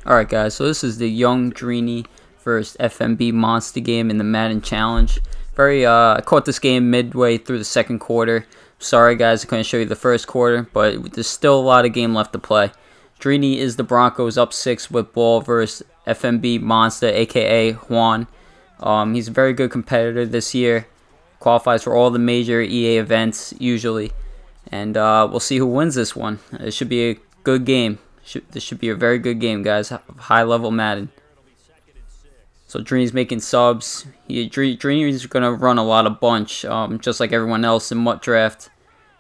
Alright guys, so this is the young Drini vs FMB Monsta game in the Madden Challenge. I caught this game midway through the second quarter. Sorry guys, I couldn't show you the first quarter, but there's still a lot of game left to play. Drini is the Broncos up 6 with ball versus FMB Monsta, aka Juan. He's a very good competitor this year. Qualifies for all the major EA events usually. And we'll see who wins this one. It should be a good game. This should be a very good game, guys. High level Madden. So Drini's making subs. Drini's going to run a lot of bunch, just like everyone else in Mut Draft,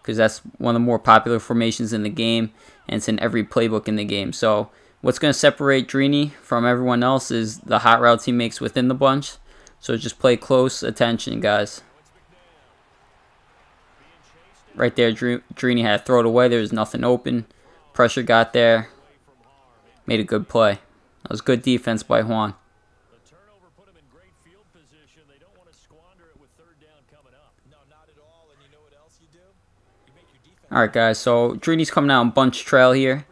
because that's one of the more popular formations in the game, and it's in every playbook in the game. So what's going to separate Drini from everyone else is the hot routes he makes within the bunch. So just pay close attention, guys. Right there, Drini had to throw it away. There was nothing open. Pressure got there. Made a good play. That was good defense by Juan. Alright guys, so Drini's coming out on bunch trail here.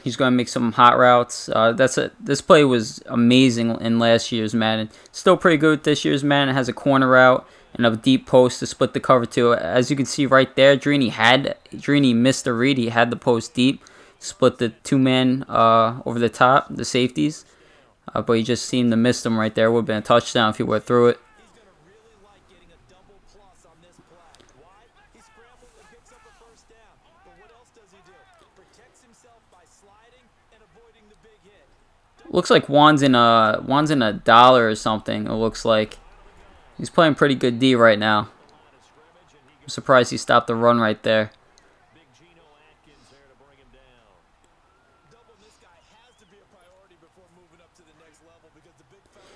He's going to make some hot routes. This play was amazing in last year's Madden. Still pretty good this year's Madden. It has a corner route and a deep post to split the cover to. As you can see right there, Drini missed a read. He had the post deep. Split the two-man over the top, the safeties. But he just seemed to miss them right there. Would have been a touchdown if he went through it. Looks like Juan's in a dollar or something. It looks like he's playing pretty good D right now. I'm surprised he stopped the run right there.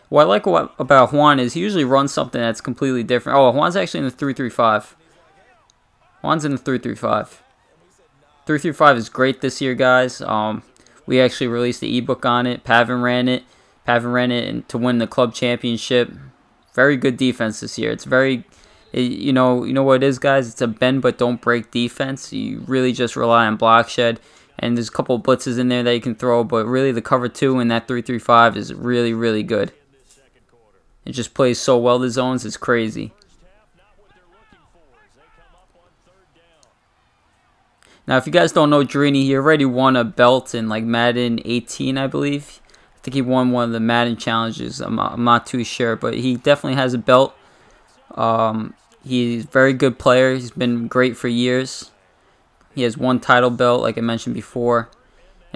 What I like about Juan is he usually runs something that's completely different. Oh, Juan's actually in the 3-3-5. Juan's in the 3-3-5. 3-3-5 is great this year, guys. We actually released the ebook on it. Pavin ran it. Pavin ran it to win the Club Championship. Very good defense this year. It's very, you know what it is, guys. It's a bend but don't break defense. You really just rely on block shed. And there's a couple of blitzes in there that you can throw, but really the cover 2 in that 3-3-5 is really, really good. It just plays so well the zones, it's crazy. Now, if you guys don't know Drini, he already won a belt in like Madden 18, I believe. I think he won one of the Madden challenges. I'm not too sure, but he definitely has a belt. He's a very good player. He's been great for years. He has one title belt, like I mentioned before.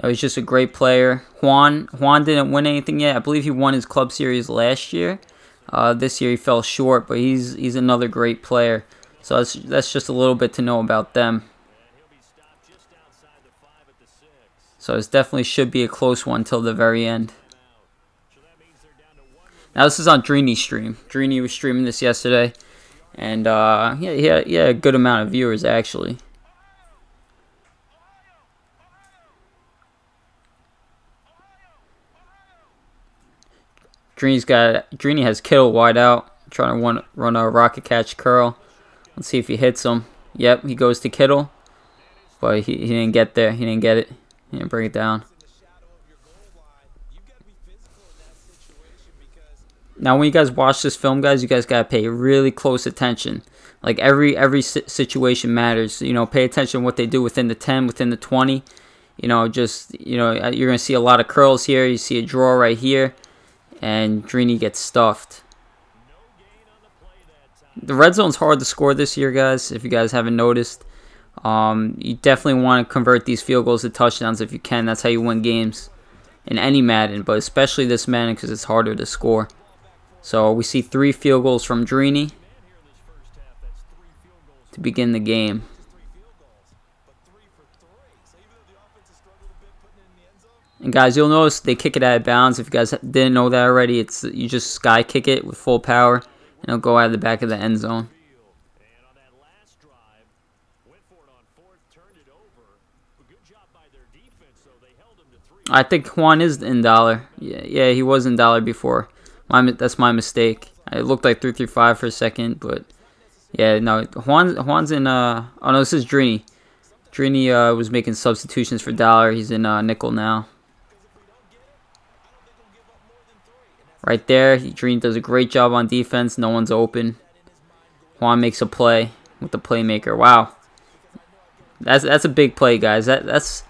He's just a great player. Juan didn't win anything yet. I believe he won his club series last year. This year he fell short, but he's another great player. So that's just a little bit to know about them. So this definitely should be a close one till the very end. Now this is on Drini's stream. Drini was streaming this yesterday, and yeah, he had a good amount of viewers actually. Drini has Kittle wide out, trying to run a rocket catch curl. Let's see if he hits him. Yep, he goes to Kittle, but he didn't get there. He didn't get it. He didn't bring it down. Now, when you guys watch this film, guys, you guys gotta pay really close attention. Like every situation matters. You know, pay attention to what they do within the 10, within the 20. You know, you're gonna see a lot of curls here. You see a draw right here. And Drini gets stuffed. The red zone's hard to score this year, guys, if you guys haven't noticed. You definitely want to convert these field goals to touchdowns if you can. That's how you win games in any Madden, but especially this Madden because it's harder to score. So we see 3 field goals from Drini to begin the game. And guys, you'll notice they kick it out of bounds. If you guys didn't know that already, you just sky kick it with full power, and it'll go out of the back of the end zone. I think Juan is in dollar. Yeah, he was in dollar before. That's my mistake. It looked like 3-3-5 for a second, but yeah, no. Juan's in. Oh no, this is Drini. Drini was making substitutions for dollar. He's in nickel now. Right there, Drini does a great job on defense. No one's open. Juan makes a play with the playmaker. Wow. That's a big play, guys. That's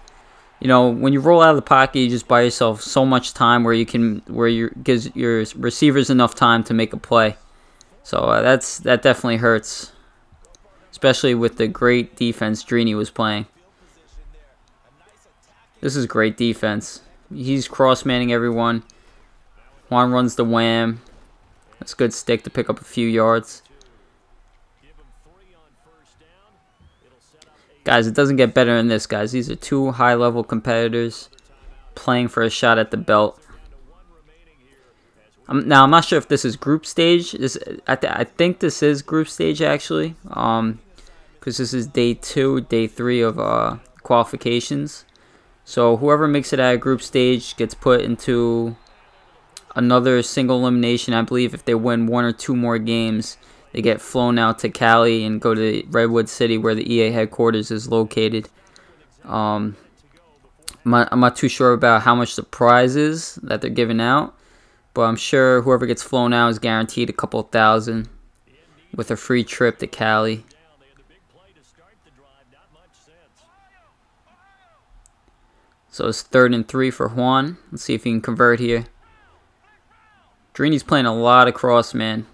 you know, when you roll out of the pocket, you just buy yourself so much time where you gives your receivers enough time to make a play. So that definitely hurts, especially with the great defense Drini was playing. This is great defense. He's cross-manning everyone. Juan runs the wham. That's a good stick to pick up a few yards. Guys, it doesn't get better than this, guys. These are two high-level competitors playing for a shot at the belt. Now, I'm not sure if this is group stage. I think this is group stage, actually. Because this is day 2, day 3 of qualifications. So whoever makes it out of group stage gets put into another single elimination. I believe if they win 1 or 2 more games, they get flown out to Cali and go to Redwood City where the EA headquarters is located. I'm not too sure about how much the prize is that they're giving out, but I'm sure whoever gets flown out is guaranteed a couple $1,000 with a free trip to Cali. So it's 3rd and 3 for Juan. Let's see if he can convert here. Drini's playing a lot of cross, man.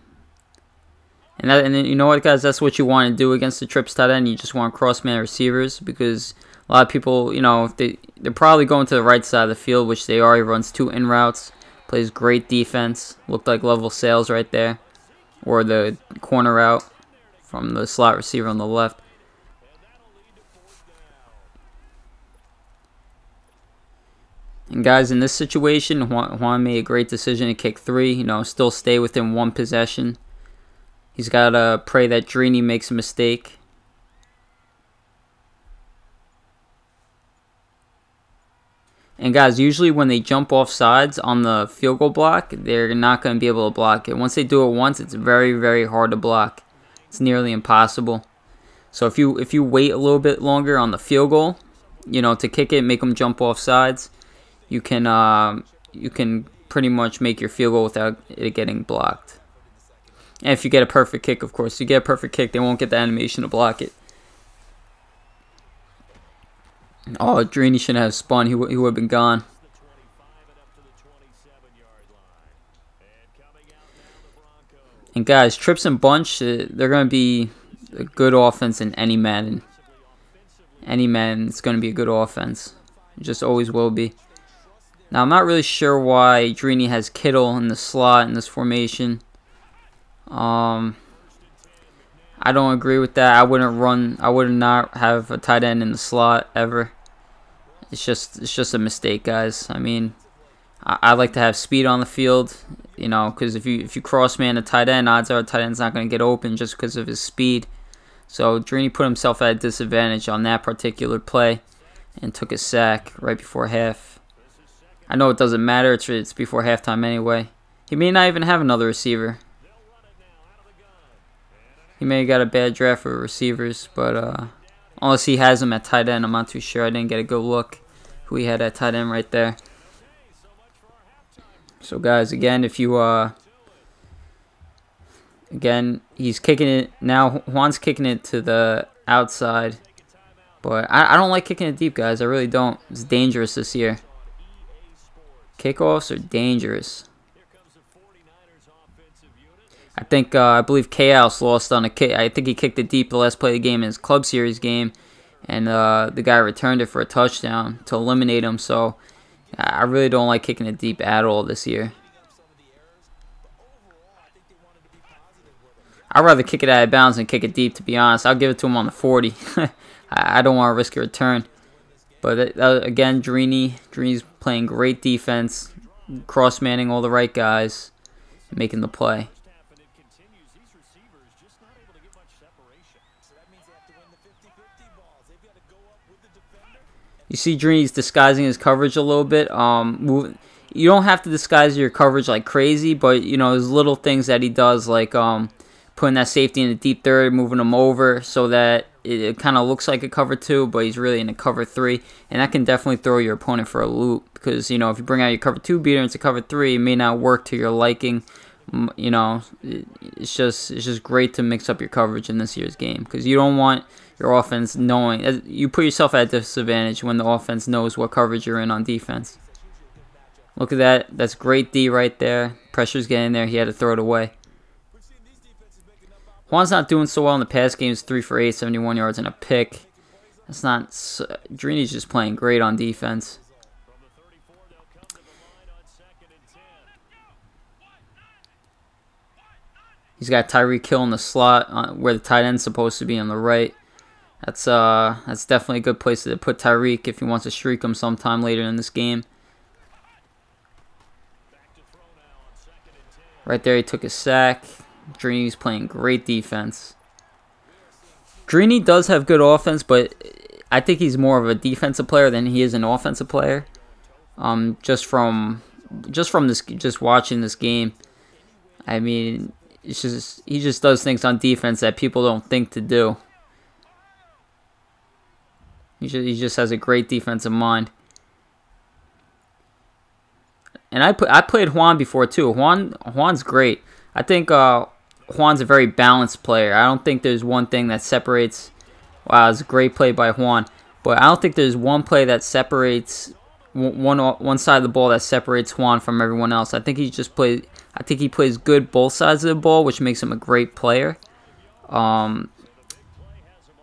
And then you know what, guys? That's what you want to do against the trips tight end. You just want cross-man receivers because a lot of people, you know, they're probably going to the right side of the field, which they are. He runs 2 in routes, plays great defense. Looked like level sales right there, or the corner route from the slot receiver on the left. And guys, in this situation, Juan made a great decision to kick 3. You know, still stay within 1 possession. He's got to pray that Drini makes a mistake. And guys, usually when they jump off sides on the field goal block, they're not going to be able to block it. Once they do it once, it's very, very hard to block. It's nearly impossible. So if you wait a little bit longer on the field goal, you know, to kick it, make them jump off sides, you can pretty much make your field goal without it getting blocked. And if you get a perfect kick, of course. If you get a perfect kick, they won't get the animation to block it. Oh, Drini shouldn't have spun. He would have been gone. And guys, trips and bunch, they're going to be a good offense in any Madden. Any Madden, it's going to be a good offense. It just always will be. Now, I'm not really sure why Drini has Kittle in the slot in this formation. I don't agree with that. I would not have a tight end in the slot ever. It's just a mistake, guys. I mean, I like to have speed on the field, you know, because if you cross man a tight end, odds are a tight end's not going to get open just because of his speed. So Drini put himself at a disadvantage on that particular play and took a sack right before half. I know it doesn't matter. It's before halftime anyway. He may not even have another receiver. He may have got a bad draft for receivers, but unless he has him at tight end, I'm not too sure. I didn't get a good look who he had at tight end right there. So guys, again, if you again, he's kicking it now. Juan's kicking it to the outside, but I don't like kicking it deep, guys. I really don't. It's dangerous this year. Kickoffs are dangerous. I believe Chaos lost on a kick. I think he kicked it deep the last play of the game in his Club Series game, and the guy returned it for a touchdown to eliminate him. So I really don't like kicking it deep at all this year. I'd rather kick it out of bounds than kick it deep, to be honest. I'll give it to him on the 40. I don't want to risk a return. But again, Drini's playing great defense, cross-manning all the right guys, making the play. You see Drini's disguising his coverage a little bit. You don't have to disguise your coverage like crazy, but you know, there's little things that he does, like putting that safety in the deep third, moving him over so that it kind of looks like a cover 2, but he's really in a cover 3, and that can definitely throw your opponent for a loop because, you know, if you bring out your cover 2 beater into cover 3, it may not work to your liking. You know, it's just great to mix up your coverage in this year's game because you don't want your offense knowing. You put yourself at a disadvantage when the offense knows what coverage you're in on defense. Look at that. That's great D right there. Pressure's getting there. He had to throw it away. Juan's not doing so well in the past games. 3 for 8, 71 yards and a pick. That's not... Drini's just playing great on defense. He's got Tyreek Hill in the slot where the tight end's supposed to be on the right. That's definitely a good place to put Tyreek if he wants to streak him sometime later in this game. Right there, he took a sack. Drini's playing great defense. Drini does have good offense, but I think he's more of a defensive player than he is an offensive player. Just from watching this game, I mean, it's just he just does things on defense that people don't think to do. He just has a great defensive mind. And I played Juan before too. Juan's great. I think Juan's a very balanced player. I don't think there's one thing that separates. Wow, it's a great play by Juan. But I don't think there's one play that separates one side of the ball that separates Juan from everyone else. I think he plays good both sides of the ball, which makes him a great player.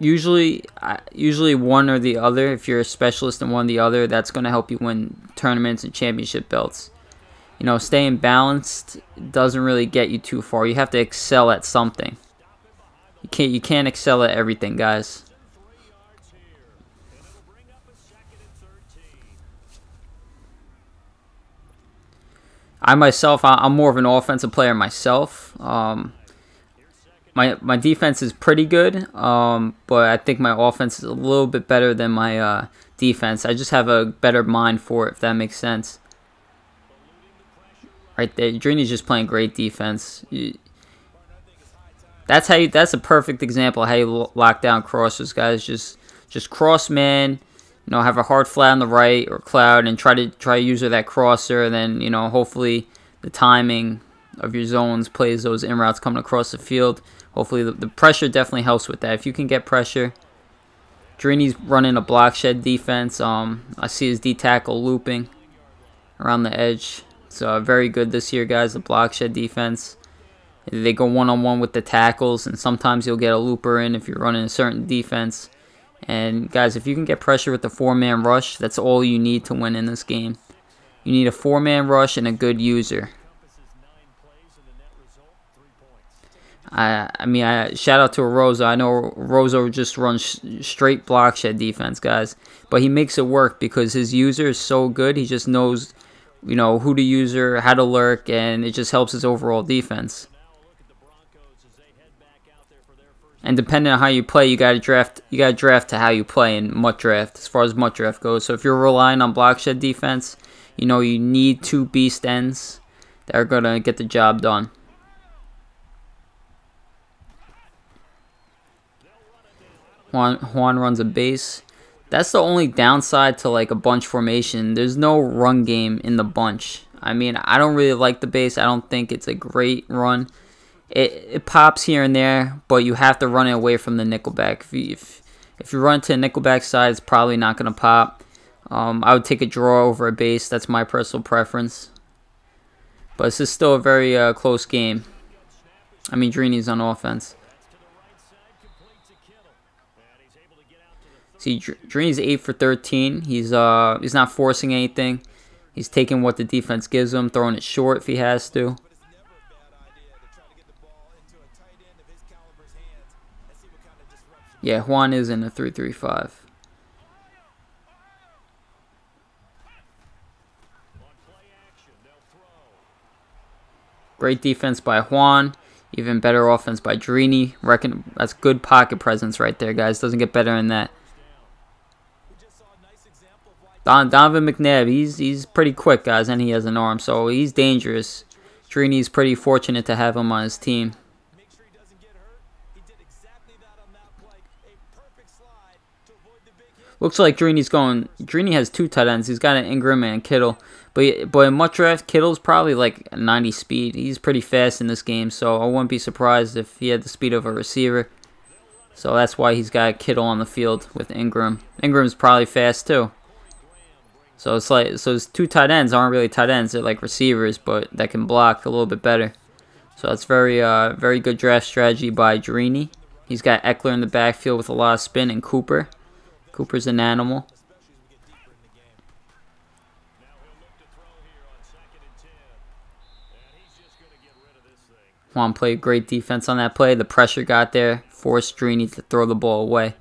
Usually one or the other. If you're a specialist in one or the other, that's going to help you win tournaments and championship belts. You know, staying balanced doesn't really get you too far. You have to excel at something. You can't excel at everything, guys. I'm more of an offensive player myself. My defense is pretty good, but I think my offense is a little bit better than my defense. I just have a better mind for it, if that makes sense. Right there, Drini's just playing great defense. That's a perfect example of how you lock down crossers, guys. Just cross man, you know, have a hard flat on the right or cloud, and try to use that crosser. And then, you know, hopefully the timing of your zones plays those in routes coming across the field. Hopefully the pressure definitely helps with that. If you can get pressure. Drini's running a block shed defense. I see his D tackle looping around the edge. So very good this year, guys. The block shed defense. They go one-on-one with the tackles, and sometimes you'll get a looper in if you're running a certain defense. And guys, if you can get pressure with the 4-man rush, that's all you need to win in this game. You need a 4-man rush and a good user. I mean, shout out to Rosa. I know Rosa just runs straight block shed defense, guys. But he makes it work because his user is so good. He just knows, you know, who to user, how to lurk, and it just helps his overall defense. And depending on how you play, you gotta draft to how you play in Mut Draft, as far as Mut Draft goes. So if you're relying on block shed defense, you know you need 2 beast ends that are gonna get the job done. Juan runs a base. That's the only downside to like a bunch formation. There's no run game in the bunch. I mean, I don't really like the base. I don't think it's a great run. It pops here and there, but you have to run it away from the nickelback. If you run to the nickelback side, it's probably not going to pop. I would take a draw over a base. That's my personal preference. But this is still a very close game. I mean, Drini's on offense. See, Drini's 8 for 13. He's not forcing anything. He's taking what the defense gives him, throwing it short if he has to. Yeah, Juan is in a 3-3-5. Great defense by Juan. Even better offense by Drini. Reckon that's good pocket presence right there, guys. Doesn't get better than that. Donovan McNabb, he's pretty quick, guys, and he has an arm, so he's dangerous. Drini's pretty fortunate to have him on his team. Looks like Drini has 2 tight ends. He's got an Ingram and a Kittle. But in Mut Draft, Kittle's probably like 90 speed. He's pretty fast in this game, so I wouldn't be surprised if he had the speed of a receiver. So that's why he's got Kittle on the field with Ingram. Ingram's probably fast too. So it's like, so his 2 tight ends aren't really tight ends. They're like receivers, but that can block a little bit better. So that's very good draft strategy by Drini. He's got Eckler in the backfield with a lot of spin and Cooper. Cooper's an animal. Juan played great defense on that play. The pressure got there, forced Drini to throw the ball away.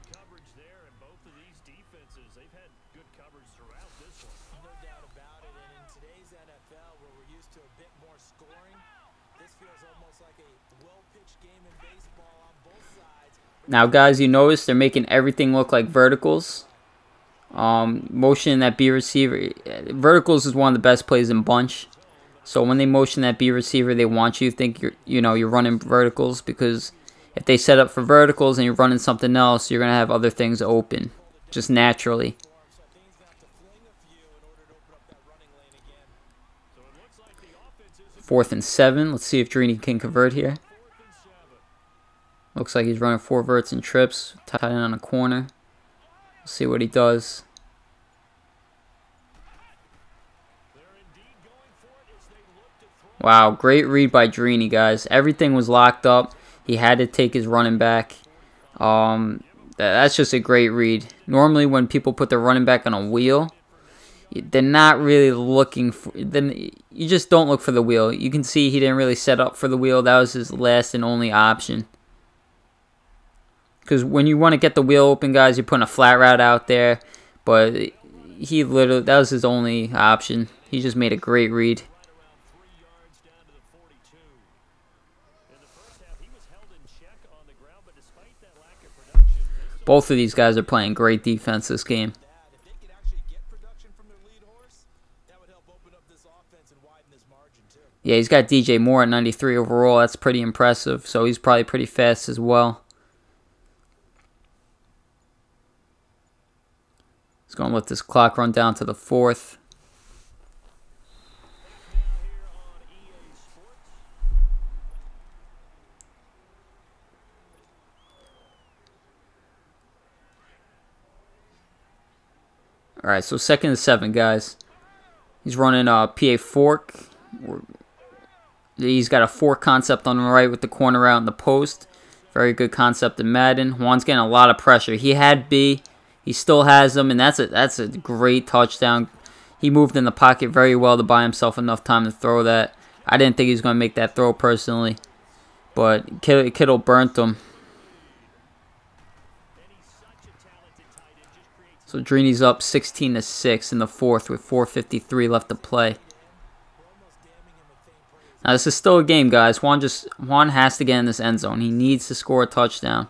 Now, guys, you notice they're making everything look like verticals. Motion that B receiver. Verticals is one of the best plays in bunch. So when they motion that B receiver, they want you to think you're running verticals, because if they set up for verticals and you're running something else, you're gonna have other things open just naturally. Fourth and 7. Let's see if Drini can convert here. Looks like he's running 4 verts and trips, tight end on a corner. Let's see what he does. Wow, great read by Drini, guys. Everything was locked up. He had to take his running back. That's just a great read. Normally, when people put their running back on a wheel, they're not really looking for. Then you just don't look for the wheel. You can see he didn't really set up for the wheel. That was his last and only option. Because when you want to get the wheel open, guys, you're putting a flat route out there. But that was his only option. He just made a great read. Both of these guys are playing great defense this game. Yeah, he's got DJ Moore at 93 overall. That's pretty impressive. So he's probably pretty fast as well. He's going to let this clock run down to the 4th. Alright, so 2nd and 7, guys. He's running a PA fork. He's got a fork concept on the right with the corner out in the post. Very good concept in Madden. Juan's getting a lot of pressure. He had B. He still has them, and that's a great touchdown. He moved in the pocket very well to buy himself enough time to throw that. I didn't think he was going to make that throw personally, but Kittle burnt him. So Drini's up 16-6 in the 4th with 4:53 left to play. Now this is still a game, guys. Juan has to get in this end zone. He needs to score a touchdown.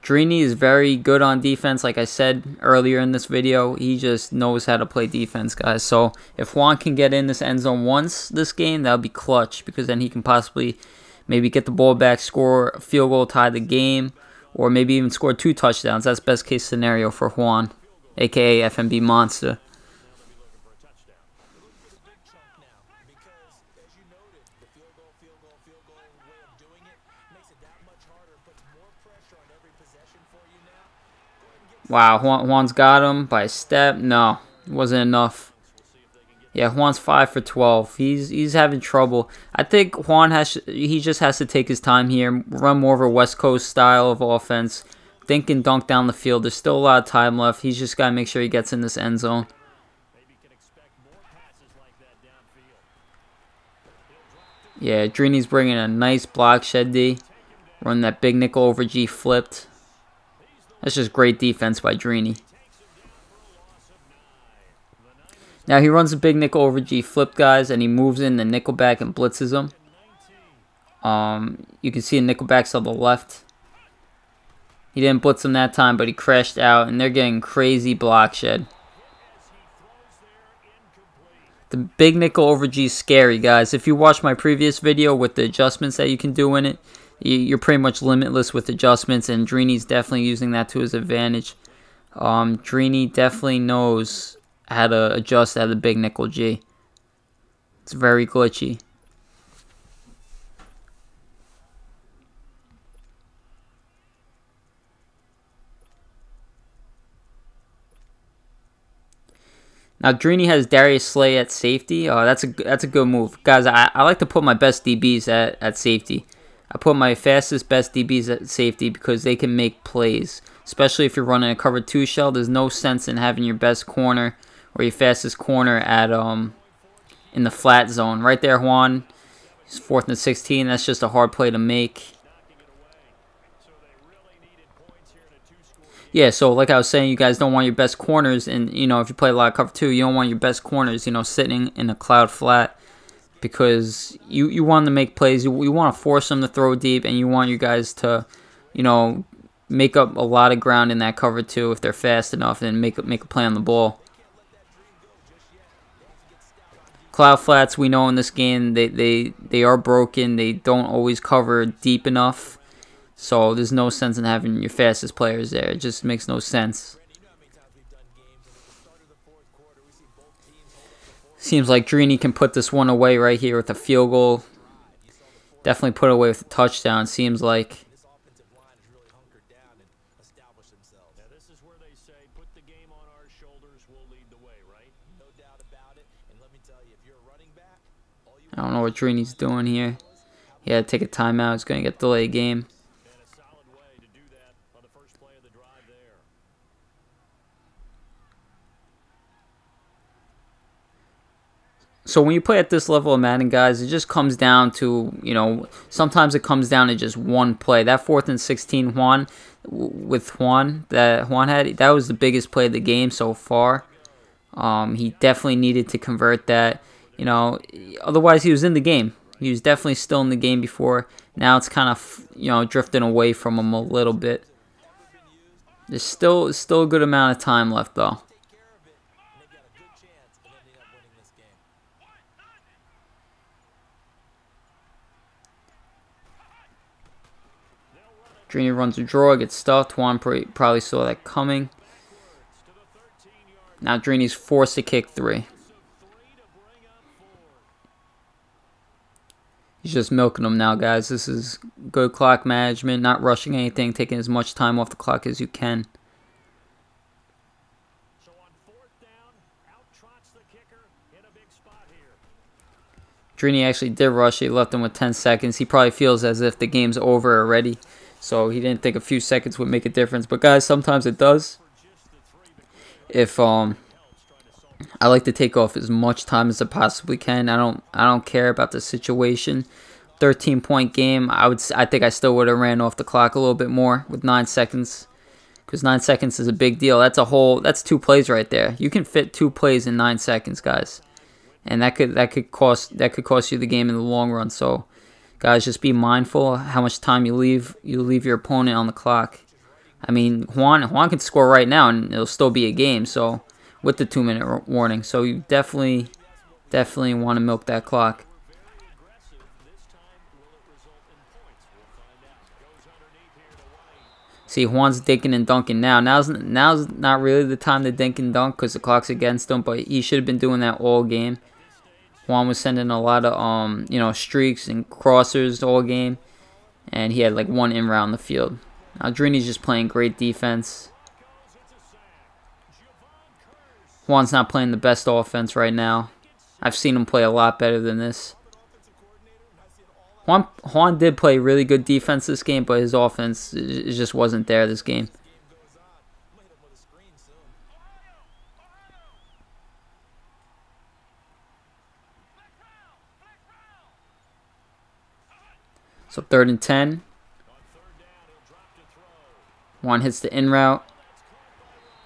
Drini is very good on defense, like I said earlier in this video. He just knows how to play defense, guys. So if Juan can get in this end zone once this game, that would be clutch, because then he can possibly maybe get the ball back, score a field goal, tie the game, or maybe even score 2 touchdowns. That's best case scenario for Juan, aka FMB Monsta. Wow, Juan's got him by a step. No, it wasn't enough. Yeah, Juan's 5 for 12. He's having trouble. I think Juan he just has to take his time here, run more of a West Coast style of offense, think and dunk down the field. There's still a lot of time left. He's just got to make sure he gets in this end zone. Yeah, Drini's bringing a nice block shed D. Run that big nickel over G flipped. That's just great defense by Drini. Now he runs a big nickel over G flip, guys, and he moves in the nickelback and blitzes him. You can see the nickelbacks on the left. He didn't blitz him that time, but he crashed out, and they're getting crazy block shed. The big nickel over G is scary, guys. If you watch my previous video with the adjustments that you can do in it, you're pretty much limitless with adjustments, and Drini's definitely using that to his advantage. Drini definitely knows how to adjust at the big nickel G. It's very glitchy. Now Drini has Darius Slay at safety. That's a good move, guys. I like to put my best DBs at safety. I put my fastest, best DBs at safety because they can make plays, especially if you're running a cover 2 shell. There's no sense in having your best corner or your fastest corner at in the flat zone. Right there, Juan. He's 4th and 16. That's just a hard play to make. Yeah, so like I was saying, you guys don't want your best corners, and you know, if you play a lot of cover 2, you don't want your best corners, you know, sitting in a cloud flat, because you want to make plays. You want to force them to throw deep, and you want you guys to, you know, make up a lot of ground in that cover 2 if they're fast enough, and make a play on the ball. Cloud flats, we know in this game, they are broken. They don't always cover deep enough. So there's no sense in having your fastest players there. It just makes no sense. Seems like Drini can put this one away right here with a field goal. Definitely put away with a touchdown, seems like. I don't know what Drini's doing here. He had to take a timeout. He's going to get delayed game. So when you play at this level of Madden, guys, it just comes down to, you know, sometimes it comes down to just one play. That 4th and 16 Juan that Juan had, that was the biggest play of the game so far. He definitely needed to convert that. You know, otherwise he was in the game. He was definitely still in the game before. Now it's kind of, you know, drifting away from him a little bit. There's still a good amount of time left though. Drini runs a draw, gets stuffed. Juan probably saw that coming. Now Drini's forced to kick 3. He's just milking them now, guys. This is good clock management, not rushing anything, taking as much time off the clock as you can. Drini actually did rush it, left him with 10 seconds. He probably feels as if the game's over already. So he didn't think a few seconds would make a difference. But guys, sometimes it does. If I like to take off as much time as I possibly can. I don't care about the situation. 13-point game. I think I still would have ran off the clock a little bit more with 9 seconds. Because 9 seconds is a big deal. That's 2 plays right there. You can fit 2 plays in 9 seconds, guys. And that could cost you the game in the long run. So guys, just be mindful how much time you leave your opponent on the clock. I mean, Juan can score right now and it'll still be a game, so with the 2-minute warning. So you definitely want to milk that clock. See, Juan's dinking and dunking now. Now's not really the time to dink and dunk because the clock's against him, but he should have been doing that all game. Juan was sending a lot of you know, streaks and crossers all game, and he had like 1 in-round the field. Now Drini's just playing great defense. Juan's not playing the best offense right now. I've seen him play a lot better than this. Juan did play really good defense this game, but his offense it just wasn't there this game. So 3rd and 10. Juan hits the in route.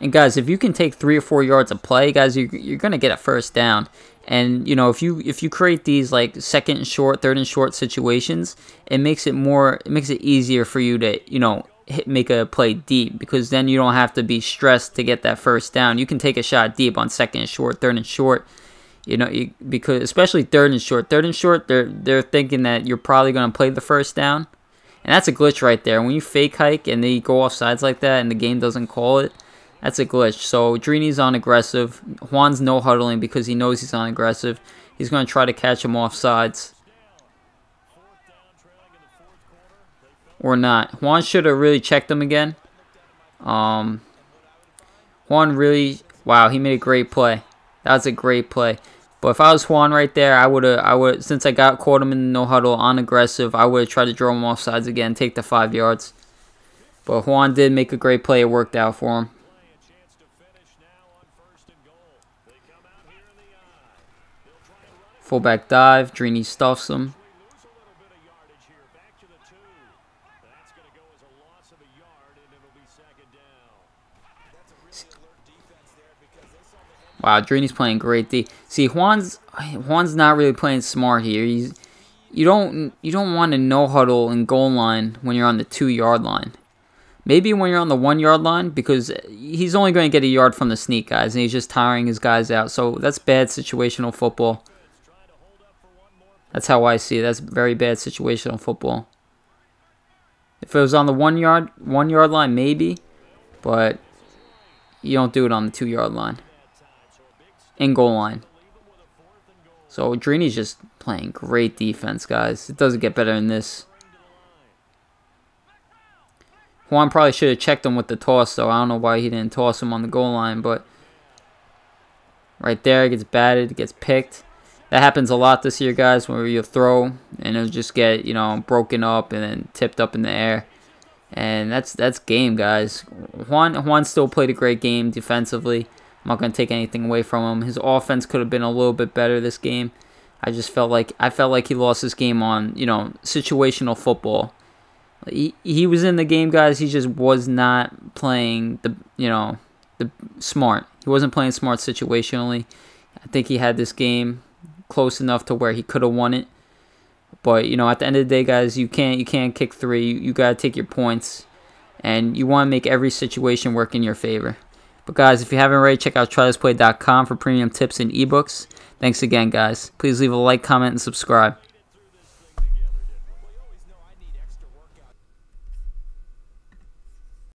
And guys, if you can take 3 or 4 yards of play, guys, you're gonna get a first down. And you know, if you create these like 2nd and short, 3rd and short situations, it makes it easier for you to, you know, make a play deep, because then you don't have to be stressed to get that first down. You can take a shot deep on 2nd and short, 3rd and short. You know, because especially 3rd and short, they're thinking that you're probably going to play the first down, And that's a glitch right there. When you fake hike and they go off sides like that and the game doesn't call it, that's a glitch. So Drini's on aggressive. Juan's no huddling because he knows he's on aggressive. He's going to try to catch him off sides. Or not. Juan should have really checked him again. Juan really... Wow, he made a great play. That was a great play. But if I was Juan right there, I would since I caught him in the no huddle on aggressive, I would have tried to draw him off sides again, take the 5 yards. But Juan did make a great play. It worked out for him. Fullback dive. Drini stuffs him. Wow, Drini's playing great D. See, Juan's not really playing smart here. You don't want to no huddle and goal line when you're on the 2-yard line. Maybe when you're on the 1-yard line, because he's only going to get a yard from the sneak, guys, and he's just tiring his guys out. So that's bad situational football. That's how I see it. That's very bad situational football. If it was on the 1-yard line, maybe, but you don't do it on the 2-yard line. In goal line. So Drini's just playing great defense, guys. It doesn't get better than this. Juan probably should have checked him with the toss, though. I don't know why he didn't toss him on the goal line, but right there, it gets batted, it gets picked. That happens a lot this year, guys, where you throw and it'll just get, you know, broken up and then tipped up in the air. And that's game, guys. Juan still played a great game defensively. I'm not going to take anything away from him. His offense could have been a little bit better this game. I felt like he lost this game on, you know, situational football. He was in the game, guys. He just was not playing the smart. He wasn't playing smart situationally. I think he had this game close enough to where he could have won it. But, you know, at the end of the day, guys, you can't kick 3. You got to take your points. And you want to make every situation work in your favor. But guys, if you haven't already, check out trythisplay.com for premium tips and ebooks. Thanks again, guys. Please leave a like, comment, and subscribe.